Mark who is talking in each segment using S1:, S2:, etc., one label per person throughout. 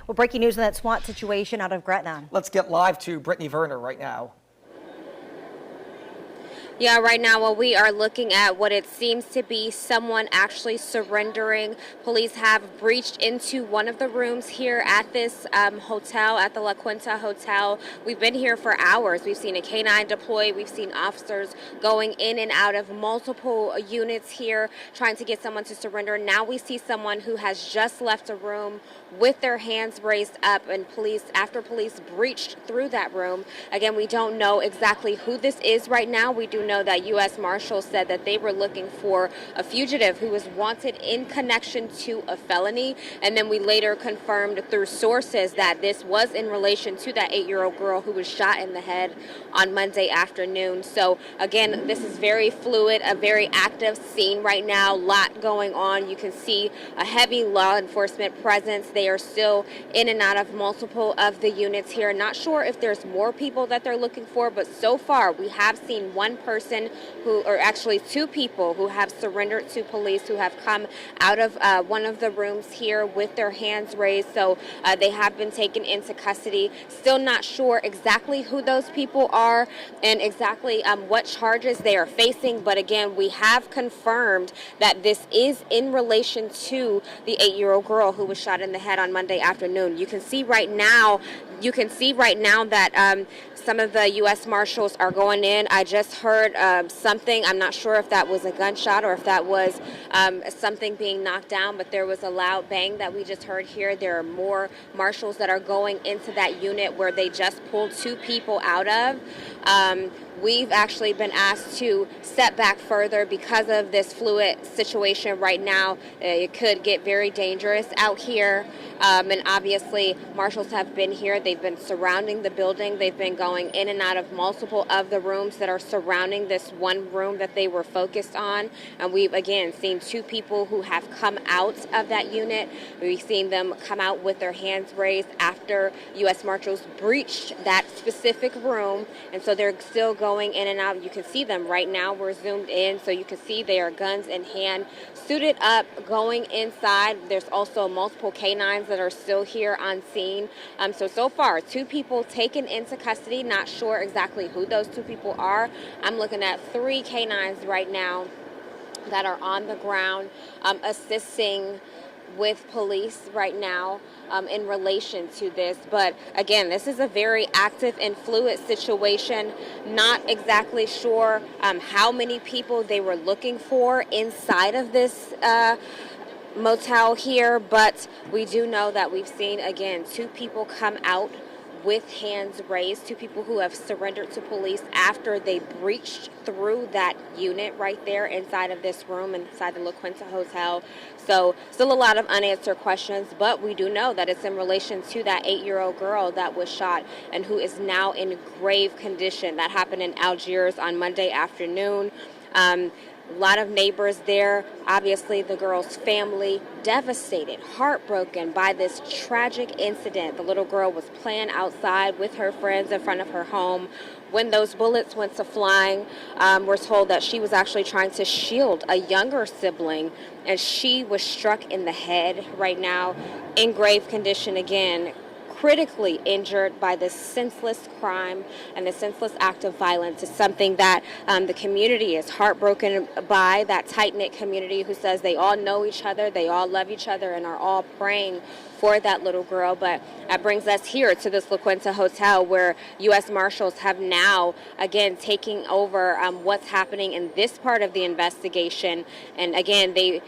S1: Well, breaking news on that SWAT situation out of Gretna.
S2: Let's get live to Brittany Werner right now.
S3: Yeah, right now, well, we are looking at what it seems to be someone actually surrendering. Police have breached into one of the rooms here at this hotel, at the La Quinta Hotel. We've been here for hours. We've seen a canine deployed. We've seen officers going in and out of multiple units here trying to get someone to surrender. Now we see someone who has just left a room with their hands raised up, and after police breached through that room. Again, we don't know exactly who this is right now. We do know that U.S. Marshals said that they were looking for a fugitive who was wanted in connection to a felony, and then we later confirmed through sources that this was in relation to that 8-year-old girl who was shot in the head on Monday afternoon. So again, this is very fluid, a very active scene right now, a lot going on. You can see a heavy law enforcement presence. They are still in and out of multiple of the units here. Not sure if there's more people that they're looking for, but so far we have seen one person or actually two people who have surrendered to police, who have come out of one of the rooms here with their hands raised. So they have been taken into custody. Still not sure exactly who those people are and exactly what charges they are facing. But again, we have confirmed that this is in relation to the 8-year-old girl who was shot in the head on Monday afternoon. You can see right now that some of the U.S. Marshals are going in. I just heard something. I'm not sure if that was a gunshot or if that was something being knocked down, but there was a loud bang that we just heard here. There are more Marshals that are going into that unit where they just pulled two people out of. We've actually been asked to step back further because of this fluid situation right now. It could get very dangerous out here. And obviously, Marshals have been here. They've been surrounding the building. They've been going in and out of multiple of the rooms that are surrounding this one room that they were focused on. And we've, again, seen two people who have come out of that unit. We've seen them come out with their hands raised after U.S. Marshals breached that specific room. And so they're still going in and out. You can see them right now. We're zoomed in, so you can see they are guns in hand, suited up, going inside. There's also multiple canines that are still here on scene. So far, two people taken into custody. Not sure exactly who those two people are. I'm looking at 3 canines right now that are on the ground assisting with police right now in relation to this. But again, this is a very active and fluid situation. Not exactly sure how many people they were looking for inside of this motel here, but we do know that we've seen, again, 2 people come out with hands raised, 2 people who have surrendered to police after they breached through that unit right there inside of this room inside the La Quinta Hotel. So still a lot of unanswered questions, but we do know that it's in relation to that 8-year-old girl that was shot and who is now in grave condition. That happened in Algiers on Monday afternoon. A lot of neighbors there. Obviously, the girl's family devastated, heartbroken by this tragic incident. The little girl was playing outside with her friends in front of her home when those bullets went to flying. We're told that she was actually trying to shield a younger sibling, and she was struck in the head right now, in grave condition again, critically injured by this senseless crime and the senseless act of violence. Is something that the community is heartbroken by, that tight-knit community who says they all know each other, they all love each other, and are all praying for that little girl. But that brings us here to this La Quinta Hotel, where U.S. Marshals have now, again, taking over what's happening in this part of the investigation. And again, they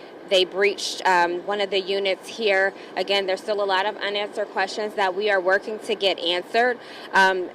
S3: breached one of the units here. Again, there's still a lot of unanswered questions that we are working to get answered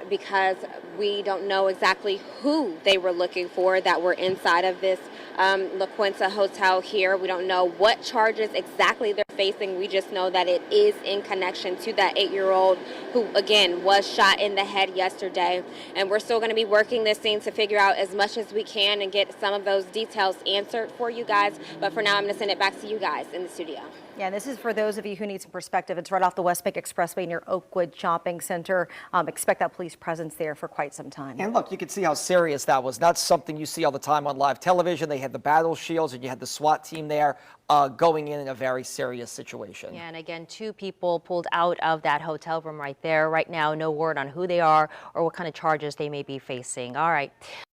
S3: because we don't know exactly who they were looking for that were inside of this La Quinta Hotel here. We don't know what charges exactly they're facing. We just know that it is in connection to that 8-year-old who, again, was shot in the head yesterday. And we're still going to be working this scene to figure out as much as we can and get some of those details answered for you guys. But for now, I'm going to send it back to you guys in the studio.
S1: Yeah, this is for those of you who need some perspective. It's right off the West Bank Expressway near Oakwood Shopping Center. Expect that police presence there for quite some time.
S2: And look, you can see how serious that was. Not something you see all the time on live television. They had the battle shields and you had the SWAT team there going in a very serious situation.
S4: Yeah, and again, 2 people pulled out of that hotel room right there. Right now, no word on who they are or what kind of charges they may be facing. All right.